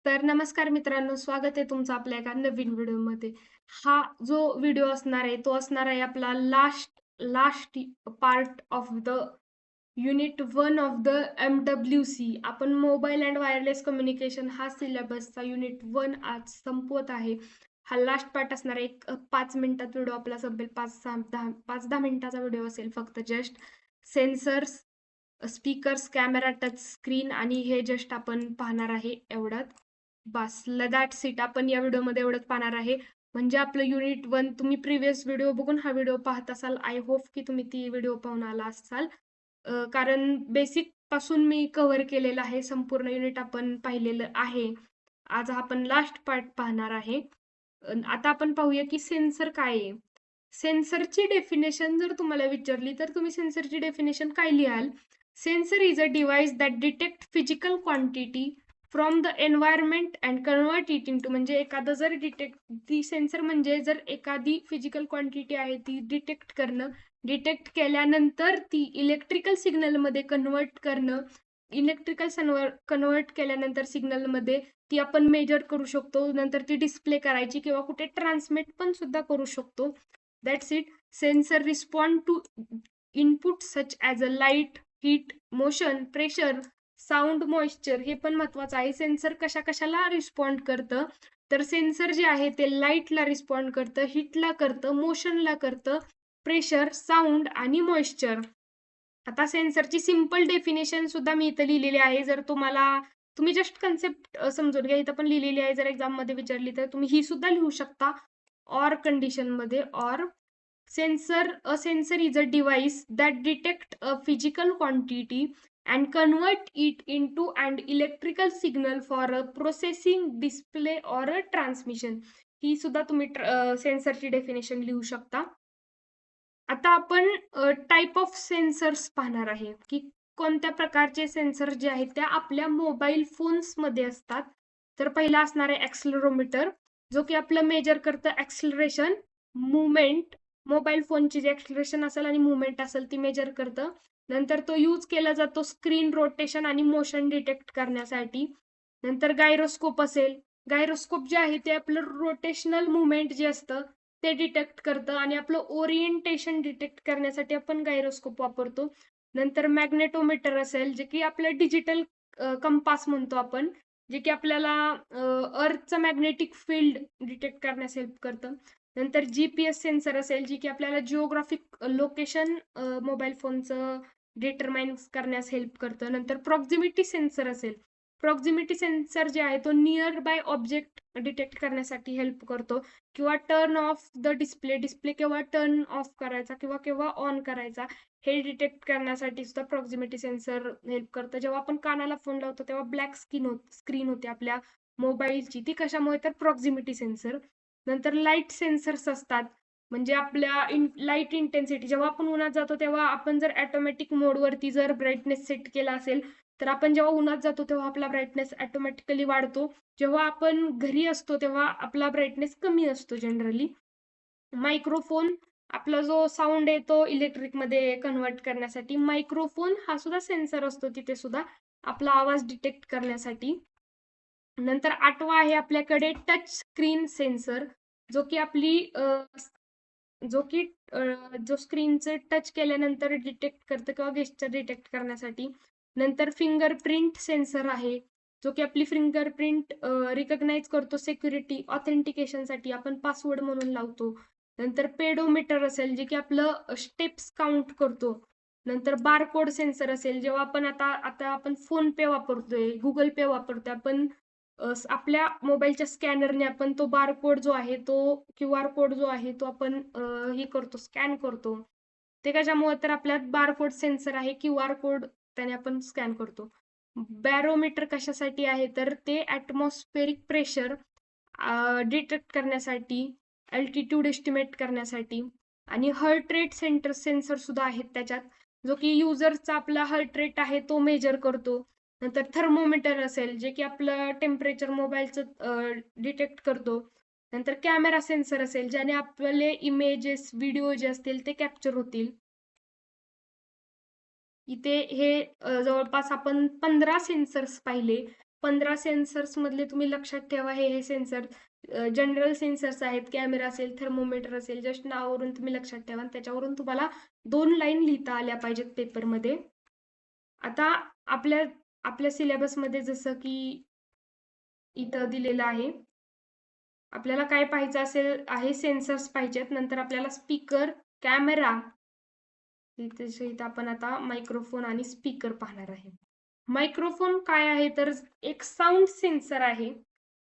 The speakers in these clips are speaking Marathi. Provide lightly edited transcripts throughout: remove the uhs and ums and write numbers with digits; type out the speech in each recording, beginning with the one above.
तर नमस्कार मित्रांनो, स्वागत आहे तुमचं आपल्या एका नवीन व्हिडिओमध्ये. हा जो व्हिडिओ असणार आहे, तो असणार आहे आपला last last part of the unit 1 of the MWC. आपण मोबाईल अँड वायरलेस कम्युनिकेशन हा सिलेबसचा युनिट 1 आज संपवत आहे. हा लास्ट पार्ट असणार आहे. एक 5 मिनिटात व्हिडिओ आपला संपेल. 5-10 मिनिटाचा व्हिडिओ असेल फक्त. Just sensors, speakers, camera, touch screen आणि हे जस्ट आपण पाहणार आहे एवढंच. बस दॅट्स इट. आपण या व्हिडिओमध्ये एवढंच पाहणार आहे. म्हणजे आपलं युनिट 1 तुम्ही प्रिव्हियस व्हिडिओ बघून हा व्हिडिओ पाहत असाल. आय होप की तुम्ही ती व्हिडिओ पाहून आला असाल. कारण बेसिक पासून मी कव्हर केलेलं आहे. संपूर्ण युनिट आपण पाहिलेलं आहे. आज आपण लास्ट पार्ट पाहणार आहे. आता आपण पाहूया की सेन्सर काय आहे. सेन्सरची डेफिनेशन जर तुम्हाला विचारली तर तुम्ही सेन्सरची डेफिनेशन काय लिहाल? Sensor is a device that detect physical quantity from the environment and convert it into, म्हणजे एखादं जर डिटेक्ट, ती सेन्सर म्हणजे जर एखादी फिजिकल क्वांटिटी आहे ती डिटेक्ट करणं, डिटेक्ट केल्यानंतर ती इलेक्ट्रिकल सिग्नलमध्ये कन्वर्ट करणं, कन्वर्ट केल्यानंतर सिग्नलमध्ये ती आपण मेजर करू शकतो, नंतर ती डिस्प्ले करायची किंवा कुठे ट्रान्समिट पण सुद्धा करू शकतो. That's it. Sensor respond to input such as a light, heat, motion, pressure, sound, moisture. हे पण महत्वाचं आहे. सेन्सर कशाला रिस्पॉन्ड करतं, तर सेन्सर जे आहे ते लाईटला रिस्पॉन्ड करतं, हीटला करतं, मोशनला करतं, प्रेशर, साऊंड आणि मॉइश्चर. आता सेन्सरची सिंपल डेफिनेशन सुद्धा मी इथं लिहिलेली आहे. जर तुम्ही जस्ट कन्सेप्ट समजून घ्या. इथं पण लिहिलेली आहे. जर एक्झाममध्ये विचारली तर तुम्ही ही सुद्धा लिहू शकता. ऑर कंडिशनमध्ये. Or a sensor is a device that detect a physical quantity and convert it into an electrical signal for a processing, display or a transmission. ही सुद्धा तुम्ही सेन्सरची डेफिनेशन लिहू शकता. आता आपण टाइप ऑफ सेन्सर्स पाहणार आहे की कोणत्या प्रकारचे सेन्सर जे आहेत त्या आपल्या मोबाईल फोन्समध्ये असतात. तर पहिला असणार आहे ॲक्सिलरोमीटर, जो की आपलं मेजर करतं ॲक्सिलरेशन, मूव्हमेंट. मोबाईल फोनची जी ॲक्सिलरेशन असेल आणि मूव्हमेंट असेल ती मेजर करतं. नंतर तो यूज केला जातो स्क्रीन रोटेशन आणि मोशन डिटेक्ट करण्यासाठी. नंतर गायरोस्कोप असेल. गायरोस्कोप जे आहे ते आपलं रोटेशनल मूव्हमेंट जे असतं ते डिटेक्ट करतं आणि आपलं ओरिएंटेशन डिटेक्ट करण्यासाठी आपण गायरोस्कोप वापरतो. नंतर मॅग्नेटोमीटर असेल, जे की आपलं डिजिटल कंपास म्हणतो आपण, जे की आपल्याला अर्थचं मॅग्नेटिक फील्ड डिटेक्ट करण्यास हेल्प करतं. नंतर GPS सेन्सर असेल, जे की आपल्याला जिओग्राफिक लोकेशन मोबाईल फोनचं डिटरमाइन करण्यास हेल्प करतं. नंतर प्रॉक्झिमिटी सेन्सर असेल. प्रॉक्झिमिटी सेन्सर जे आहे तो नियर बाय ऑब्जेक्ट डिटेक्ट करण्यासाठी हेल्प करतो. किंवा टर्न ऑफ द डिस्प्ले केव्हा टर्न ऑफ करायचा किंवा केव्हा ऑन करायचा हे डिटेक्ट करण्यासाठी सुद्धा प्रॉक्झिमिटी सेन्सर हेल्प करतं. जेव्हा आपण कानाला फोन लावतो तेव्हा ब्लॅक स्क्रीन होते आपल्या मोबाईलची, ती कशामुळे, तर प्रॉक्झिमिटी सेन्सर. नंतर लाईट सेन्सर्स असतात, म्हणजे आपल्या लाईट इंटेन्सिटी, जेव्हा आपण उन्हात जातो तेव्हा आपण जर ऑटोमॅटिक मोडवरती जर ब्राईटनेस सेट केला असेल तर आपण जेव्हा उन्हात जातो तेव्हा आपला ब्राईटनेस ऑटोमॅटिकली वाढतो. जेव्हा आपण घरी असतो तेव्हा आपला ब्राईटनेस कमी असतो जनरली. मायक्रोफोन, आपला जो साऊंड आहे तो इलेक्ट्रिकमध्ये कन्वर्ट करण्यासाठी मायक्रोफोन हा सुद्धा सेन्सर असतो, तिथे सुद्धा आपला आवाज डिटेक्ट करण्यासाठी. नंतर 8वा आहे आपल्याकडे टच स्क्रीन सेन्सर, जो की आपली जो की जो स्क्रीनचे टच केल्यानंतर डिटेक्ट करतं किंवा गेस्चर डिटेक्ट करण्यासाठी. नंतर फिंगरप्रिंट सेन्सर आहे, जो की आपली फिंगरप्रिंट रिकग्नाइज करतो सिक्युरिटी ऑथेंटिकेशनसाठी, आपण पासवर्ड म्हणून लावतो. नंतर पेडोमीटर असेल, जे की आपलं स्टेप्स काउंट करतो. नंतर बारकोड सेन्सर असेल, जेव्हा आपण आता आपण फोन पे वापरतोय, गुगल पे वापरतोय, आपण आपल्या मोबाईलच्या स्कॅनरने आपण तो बारकोड जो आहे तो QR कोड जो आहे तो आपण हे करतो, स्कॅन करतो. ते कशामुळे, तर आपल्यात बारकोड सेन्सर आहे, QR कोड त्याने आपण स्कॅन करतो. बॅरोमीटर कशासाठी आहे, तर ते ॲटमॉस्फेरिक प्रेशर डिटेक्ट करण्यासाठी, अल्टिट्यूड एस्टिमेट करण्यासाठी. आणि हार्ट रेट सेन्सर सुद्धा आहेत त्याच्यात, जो की युजरचा आपला हार्ट रेट आहे तो मेजर करतो. नंतर थर्मोमीटर असेल, जे की आपलं टेम्परेचर मोबाईलचं डिटेक्ट करतो. नंतर कॅमेरा सेन्सर असेल, ज्याने आपले इमेजेस, व्हिडिओ जे असतील ते कॅप्चर होतील. इथे हे जवळपास आपण 15 सेन्सर्स पाहिले. 15 सेन्सर्स मधले तुम्ही लक्षात ठेवा, हे सेन्सर जनरल सेन्सर्स आहेत. कॅमेरा असेल, थर्मोमीटर असेल, जस्ट नावावरून तुम्ही लक्षात ठेवा. त्याच्यावरून तुम्हाला 2 लाईन लिहिता आल्या पाहिजेत पेपरमध्ये. आता आपल्या आपल्या सिलेबसमध्ये जसं की इथं दिलेलं आहे, आपल्याला काय पाहायचं असेल आहे, सेन्सर्स पाहिजेत. नंतर आपल्याला स्पीकर, कॅमेरा, इथं आपण आता मायक्रोफोन आणि स्पीकर पाहणार आहे. मायक्रोफोन काय आहे तर एक साऊंड सेन्सर आहे,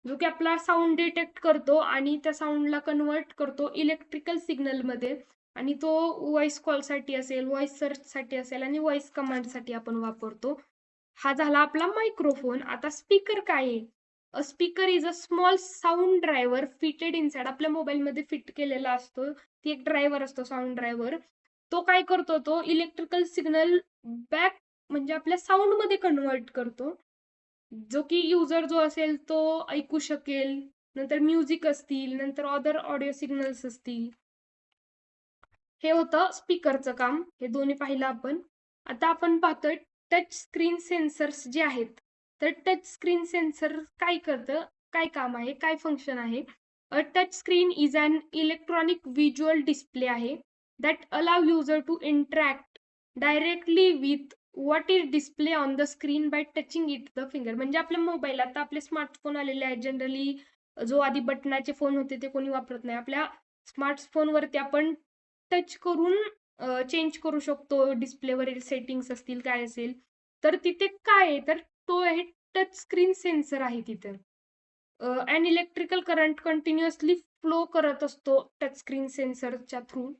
जो की आपला साऊंड डिटेक्ट करतो आणि त्या साऊंडला कन्वर्ट करतो इलेक्ट्रिकल सिग्नलमध्ये, आणि तो व्हॉइस कॉलसाठी असेल, व्हॉइस सर्चसाठी असेल आणि व्हॉइस कमांडसाठी आपण वापरतो. हा झाला आपला मायक्रोफोन. आता स्पीकर काय आहे? A speaker is a small sound driver fitted inside. आपल्या मोबाईलमध्ये फिट केलेला असतो, ती एक ड्रायव्हर असतो, साऊंड ड्रायव्हर. तो काय करतो, तो इलेक्ट्रिकल सिग्नल बॅक म्हणजे आपल्या साऊंड मध्ये कन्वर्ट करतो, जो की युजर जो असेल तो ऐकू शकेल. नंतर म्युझिक असतील, नंतर अदर ऑडिओ सिग्नल्स असतील. हे होतं स्पीकरचं काम. हे दोन्ही पाहिलं आपण. आता आपण पाहतोय टच स्क्रीन सेन्सर्स जे आहेत. तर टच स्क्रीन सेन्सर काय करतं, काय काम आहे, काय फंक्शन आहे? A touch screen is an electronic visual display आहे that allow user to interact directly with what is display on the screen by touching it the finger. म्हणजे आपल्या मोबाईल, आता आपले स्मार्टफोन आलेले आहेत. जनरली जो आधी बटनाचे फोन होते ते कोणी वापरत नाही. आपल्या स्मार्टफोनवरती आपण टच करून चेंज करू शकतो, डिस्प्लेवरील सेटिंग्स असतील, काय असेल. तर तिथे काय आहे, तर तो आहे टच स्क्रीन सेन्सर आहे तिथे. And electrical current continuously flow करत असतो टच स्क्रीन सेन्सरच्या through.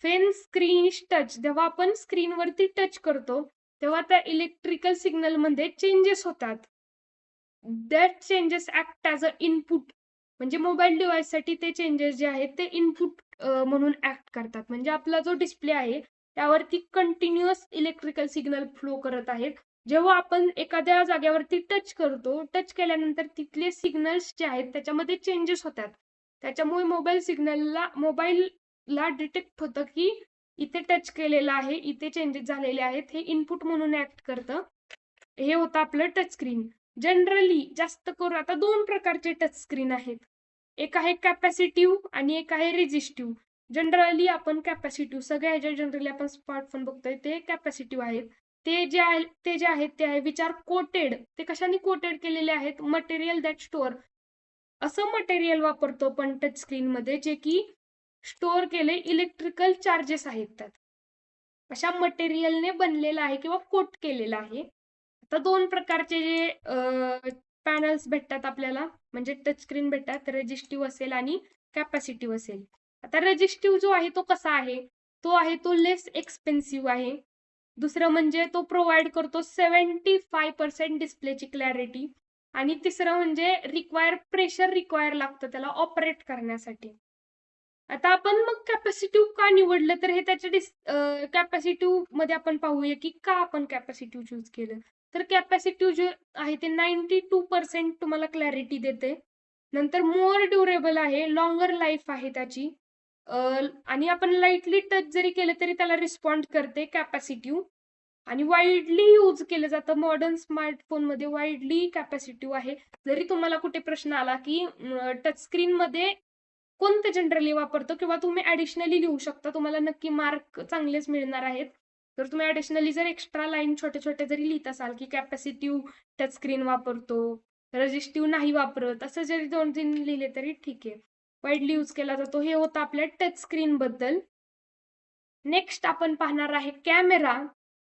Wien screen is touch, जेव्हा आपण स्क्रीनवरती टच करतो तेव्हा त्या इलेक्ट्रिकल सिग्नलमध्ये चेंजेस होतात. That changes act as a input. म्हणजे मोबाईल डिव्हाइससाठी ते चेंजेस जे आहेत ते इनपुट म्हणून ऍक्ट करतात. म्हणजे आपला जो डिस्प्ले आहे त्यावरती कंटिन्युअस इलेक्ट्रिकल सिग्नल फ्लो करत आहेत. जेव्हा आपण एखाद्या जागेवरती टच करतो, टच केल्यानंतर तिथले सिग्नल्स जे आहेत त्याच्यामध्ये चेंजेस होतात. त्याच्यामुळे मोबाईलला डिटेक्ट होतं की इथे टच केलेलं आहे, इथे चेंजेस झालेले आहेत, हे इनपुट म्हणून ऍक्ट करतं. हे होतं आपलं टच स्क्रीन. जनरली जास्त करून आता 2 प्रकारचे टच स्क्रीन आहेत. एक आहे कॅपॅसिटिव्ह आणि एक आहे रेझिस्टिव्ह. जनरली आपण कॅपॅसिटिव्ह, सगळ्या ह्याच्या जनरली आपण स्मार्टफोन बघतोय ते कॅपॅसिटिव्ह आहेत. ते जे आहेत ते आहे विच आर कोटेड. ते कशाने कोटेड केलेले आहेत? Material that store. असं मटेरियल वापरतो पण टच स्क्रीन मध्ये जे की स्टोअर केले इलेक्ट्रिकल चार्जेस आहेत त्यात. अशा मटेरियलने बनलेला आहे किंवा कोट केलेला आहे. आता 2 प्रकारचे जे पॅनल्स भेटतात आपल्याला, म्हणजे टच स्क्रीन भेटतात, रेजिस्टिव्ह असेल आणि कॅपॅसिटिव्ह असेल. आता रेजिस्टिव्ह जो आहे तो कसा आहे? तो लेस एक्सपेन्सिव्ह आहे. दुसरं म्हणजे तो प्रोव्हाइड करतो 75% डिस्प्लेची क्लॅरिटी. आणि तिसरं म्हणजे प्रेशर रिक्वायर लागतं त्याला ऑपरेट करण्यासाठी. आता आपण मग कॅपॅसिटिव्ह का निवडलं, तर हे त्याच्या कॅपॅसिटिव्ह मध्ये आपण पाहूया की का आपण कॅपॅसिटिव्ह चूज केलं. तर कॅपॅसिटिव्ह जे आहे ते 92% तुम्हाला क्लॅरिटी देते. नंतर मोर ड्युरेबल आहे, लॉंगर लाईफ आहे त्याची. आणि आपण लाईटली टच जरी केलं तरी त्याला रिस्पॉन्ड करते कॅपॅसिटिव्ह. आणि वाईडली यूज केलं जातं मॉडर्न स्मार्टफोनमध्ये, वाईडली कॅपॅसिटिव्ह आहे. जरी तुम्हाला कुठे प्रश्न आला की टच स्क्रीन मध्ये कोणते जनरली वापरतो, किंवा तुम्ही ॲडिशनली लिहू शकता, तुम्हाला नक्की मार्क चांगलेच मिळणार आहेत. तर तुम्ही ॲडिशनली जर एक्स्ट्रा लाईन छोटे-छोटे जरी लिहित असाल की कॅपॅसिटिव्ह टच स्क्रीन वापरतो, रेजिस्टिव्ह नाही वापरत, असं जरी 2-3 लिहिले तरी ठीक आहे. वाईडली यूज केला जातो. हे होतं आपल्या टच स्क्रीन बद्दल. नेक्स्ट आपण पाहणार आहे कॅमेरा.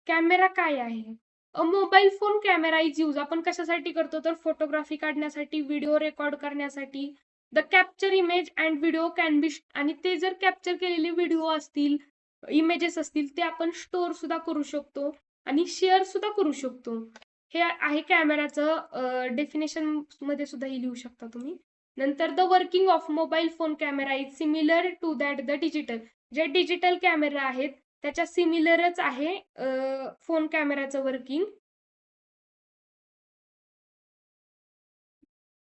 कॅमेरा काय आहे? A mobile phone camera is use. आपण कशासाठी करतो, तर फोटोग्राफी काढण्यासाठी, व्हिडिओ रेकॉर्ड करण्यासाठी. The capture image and video can be, आणि ते जर कॅप्चर केलेले व्हिडिओ असतील, इमेजेस असतील, ते आपण स्टोअर सुद्धा करू शकतो आणि शेअर सुद्धा करू शकतो. हे आहे कॅमेराचं डेफिनेशन मध्ये सुद्धा हे लिहू शकता तुम्ही. नंतर the working of mobile phone camera is similar to that the digital. जे डिजिटल कॅमेरा आहेत त्याच्या सिमिलरच आहे फोन कॅमेराचं वर्किंग.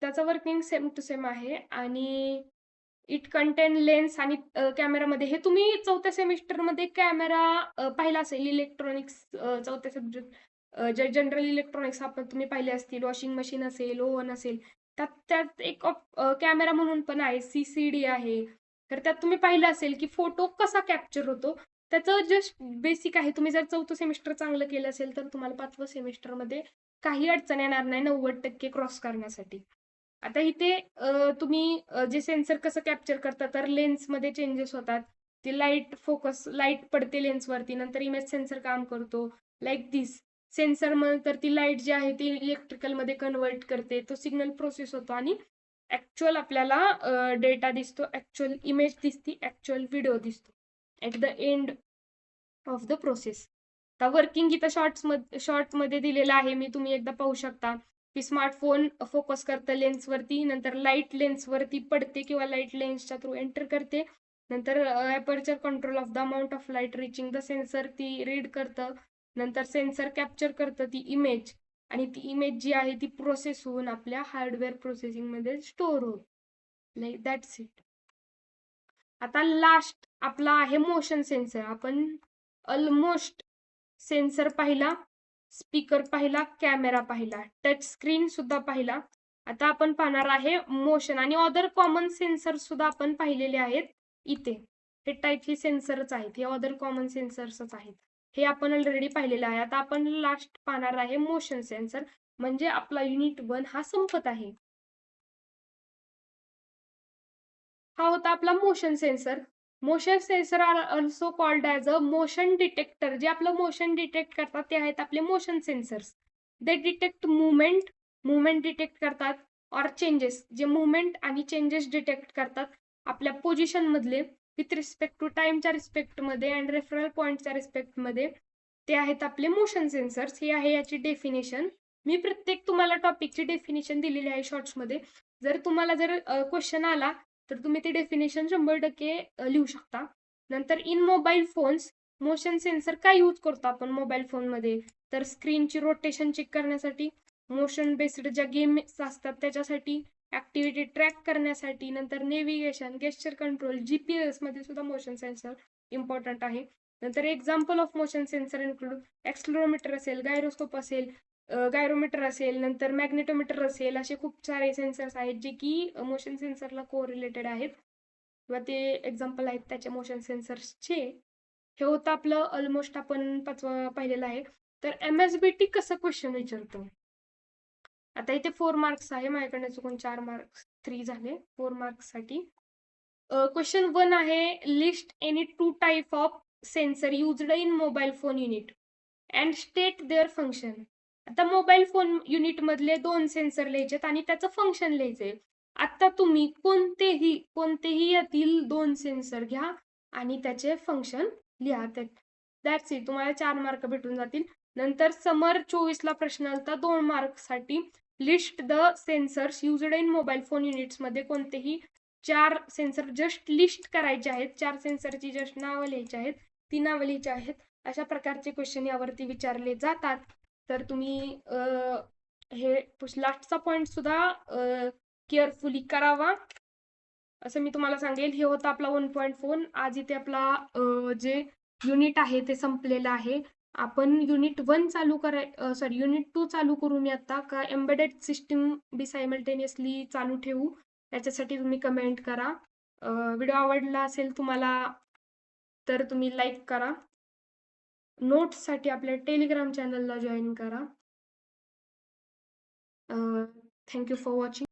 त्याचं वर्किंग सेम टू सेम आहे. आणि इट कंटेन लेन्स आणि कॅमेरामध्ये, हे तुम्ही 4थ्या सेमिस्टरमध्ये कॅमेरा पाहिला असेल, इलेक्ट्रॉनिक्स 4थ्या जे जनरल इलेक्ट्रॉनिक्स आपण तुम्ही पाहिले असतील, वॉशिंग मशीन असेल, ओव्हन असेल, त्यात एक कॅमेरा म्हणून पण आहे, CCD आहे. तर त्यात तुम्ही पाहिलं असेल की फोटो कसा कॅप्चर होतो. त्याचं जस्ट बेसिक आहे. तुम्ही जर 4थं सेमिस्टर चांगलं केलं असेल तर तुम्हाला 5व्या सेमिस्टरमध्ये काही अडचण येणार नाही 90% क्रॉस करण्यासाठी. आता इथे तुम्ही जे सेन्सर कसं कॅप्चर करता तर लेन्समध्ये चेंजेस होतात. ती लाईट पडते लेन्सवरती, नंतर इमेज सेन्सर काम करतो. लाईक दिस. सेन्सर तर ती लाईट जी आहे ती इलेक्ट्रिकलमध्ये कन्वर्ट करते. तो सिग्नल प्रोसेस होतो आणि ॲक्चुअल आपल्याला डेटा दिसतो, ॲक्चुअल इमेज दिसते, ॲक्चुअल व्हिडिओ दिसतो at the end of the process. आता वर्किंग इथं शॉर्टमध्ये दिलेलं आहे मी, तुम्ही एकदा पाहू शकता की स्मार्टफोन फोकस करतं लेन्सवरती, नंतर लाईट लेन्सवरती पडते किंवा लाईट लेन्सच्या थ्रू एंटर करते. नंतर aperture control of the amount of light reaching the sensor ती रीड करतं. नंतर सेन्सर कॅप्चर करतं ती इमेज आणि ती इमेज जी आहे ती प्रोसेस होऊन आपल्या हार्डवेअर प्रोसेसिंगमध्ये स्टोअर होईल. Like that's it. आता लास्ट आपला आहे मोशन सेन्सर. आपण ऑलमोस्ट सेन्सर पाहिला, स्पीकर पाहिला, कॅमेरा पाहिला, टच स्क्रीन सुद्धा पाहिला. आता आपण पाहणार आहे मोशन आणि अदर कॉमन सेन्सर सुद्धा आपण पाहिलेले आहेत इथे. हे टाईपचे सेन्सरच आहेत, हे अदर कॉमन सेन्सर्सच आहेत. हे आपण ऑलरेडी पाहिलेलं आहे. आता आपण लास्ट पाहणार आहे मोशन सेन्सर, म्हणजे आपला युनिट 1 हा संपत आहे. हा होता आपला motion sensor. Motion sensor are also called as a motion detector. जे आपलं मोशन डिटेक्ट करतात ते आहेत आपले motion sensors. They detect movement detect करतात, ऑर चेंजेस. जे मुवमेंट आणि चेंजेस डिटेक्ट करतात आपल्या पोझिशनमधले विथ रिस्पेक्ट टू टाइमच्या रिस्पेक्टमध्ये अँड रेफरल पॉईंटच्या रिस्पेक्टमध्ये. ते आहेत आपले मोशन सेन्सर्स. हे आहे याची डेफिनेशन. मी प्रत्येक तुम्हाला टॉपिकची डेफिनेशन दिलेली आहे शॉर्ट्समध्ये. जर तुम्हाला क्वेश्चन आला तर तुम्ही ते डेफिनेशन 100% लिहू शकता. नंतर in mobile phones motion sensor काय यूज करतो आपण मोबाईल फोनमध्ये, तर स्क्रीनची रोटेशन चेक करण्यासाठी, मोशन बेस्ड ज्या गेम्स असतात त्याच्यासाठी, ऍक्टिव्हिटी ट्रॅक करण्यासाठी, नंतर नेव्हिगेशन, गेस्चर कंट्रोल, GPS मध्ये सुद्धा मोशन सेन्सर इम्पॉर्टंट आहे. नंतर example of motion sensor include accelerometer असेल, गायरोस्कोप असेल, गायरोमीटर असेल, नंतर मॅग्नेटोमीटर असेल, असे खूप सारे सेन्सर्स आहेत जे की मोशन सेन्सरला कोरिलेटेड आहेत किंवा ते एक्झाम्पल आहेत त्याच्या मोशन सेन्सर्सचे. हे होतं आपलं ऑलमोस्ट आपण 5वं पाहिलेलं आहे. तर MSBT कसं क्वेश्चन विचारतो. आता इथे 4 मार्क्स आहे, माझ्याकडनं चुकून 4 मार्क्स 3 झाले 4 मार्क्ससाठी. क्वेश्चन 1 आहे, list any 2 type of sensor used in mobile phone unit and state their function. आता मोबाईल फोन युनिट मधले 2 सेन्सर लिहायचेत आणि त्याचं फंक्शन लिहायचंय. आता तुम्ही कोणतेही यातील 2 सेन्सर घ्या आणि त्याचे फंक्शन लिहा. That's it. तुम्हाला 4 मार्क भेटून जातील. नंतर समर 24ला प्रश्न आलता 2 मार्कसाठी, list the sensors used in mobile phone units मध्ये कोणतेही 4 सेन्सर जस्ट लिस्ट करायचे आहेत. 4 सेन्सरची जस्ट नावं लिहायची आहेत, ती नावं लिहायची आहेत. अशा प्रकारचे क्वेश्चन यावरती विचारले जातात. तर तुम्ही हे लास्टचा पॉइंट सुद्धा केअरफुली करावा असं मी तुम्हाला सांगेल. हे होतं आपला 1.4. आज इथे आपला जे युनिट आहे ते संपलेलं आहे. आपण युनिट 1 युनिट 2 चालू करू मी आता, का एम्बेडेड सिस्टीम बी सायमल्टेनियसली चालू ठेवू, त्याच्यासाठी तुम्ही कमेंट करा. व्हिडिओ आवडला असेल तुम्हाला तर तुम्ही लाईक करा. नोट्ससाठी आपल्या टेलिग्राम चॅनलला जॉईन करा. Thank you for watching.